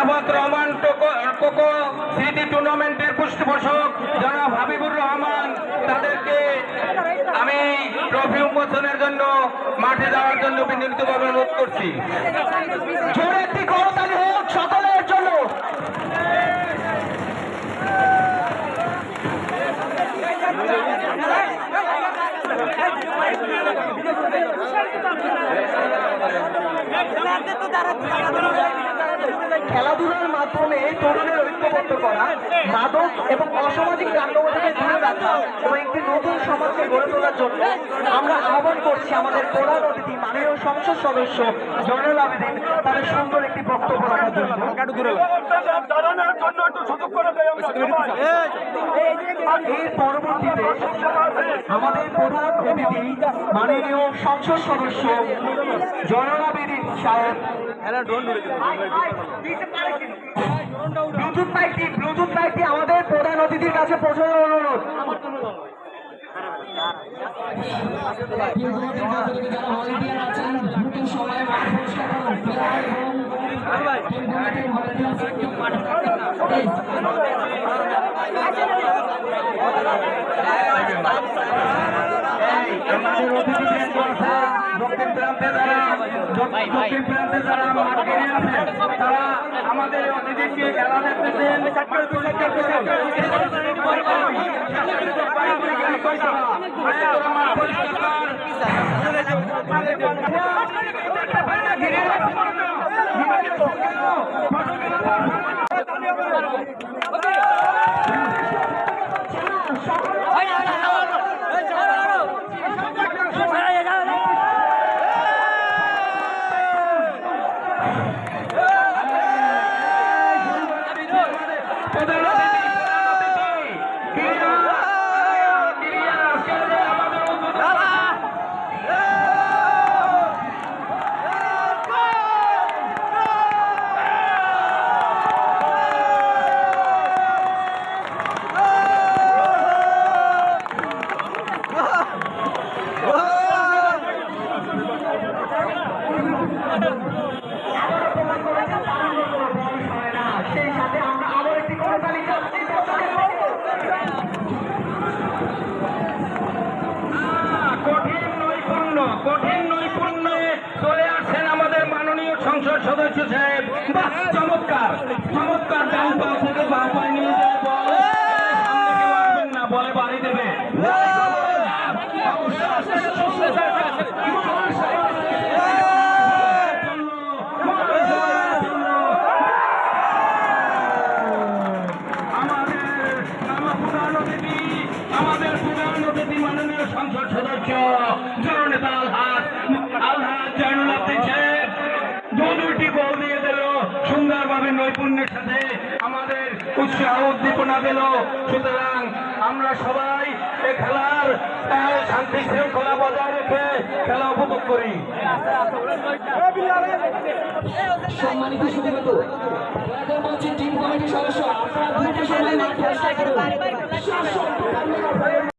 Arafat Rahman cocoa স্মৃতি টুর্নামেন্টের পৃষ্ঠপোষক জনাব হাবিবুর রহমান, তাদেরকে আমি ট্রফি উন্মোচনের জন্য মাঠে যাওয়ার জন্য বিনীতভাবে অনুরোধ করছি। জোরে একটি করতালি হোক সকলের জন্য। খেলাধুলার মাধ্যমে তরুণের ঐক্যবদ্ধ করা, মাদক এবং অসামাজিক কার্যক্রম থেকে দূরে রাখা এবং একটি নতুন সমাজকে গড়ে তোলার জন্য আমরা আহ্বান করছি আমাদের প্রধান অতিথি মাননীয় সংসদ সদস্য জয়নুল আবেদিন তাদের সুন্দর একটি বক্তব্য রাখার জন্য। এর পরবর্তীতে আমাদের প্রধান অতিথি মাননীয় সংসদ সদস্য জয়নুল আবেদিন সাহেব ব্লুটুথ মাইকটি আমাদের প্রধান অতিথির কাছে পৌঁছানোর অনুরোধ। দক্ষিণ প্রান্তে যারা মাঠ ঘিরে আছেন তারা আমাদের অতিথিকে খেলা দেখতেছেন। কঠিন নৈপুণ্যে চলে আসছেন আমাদের মাননীয় সংসদ সদস্য সাহেব। চমৎকার চমৎকার ডান পা থেকে বাঁ পায়ে নিয়ে যায় না, বলে বাড়ি দেবে। আমাদের প্রধান অতিথি মাননীয় সংসদ সদস্য জননেতা আলহাজ জয়নুল আবেদিন সাহেব দুটি গোল দিয়ে দিল, সুন্দরভাবে নৈপুণ্যের সাথে আমাদের উৎসাহ উদ্দীপনা দিল। সুতরাং আমরা সবাই এই খেলার শান্তি শৃঙ্খলা বজায় রেখে খেলা উপভোগ করি। সম্মানিত সুবিগত টিম কমিটির সদস্য আপনারা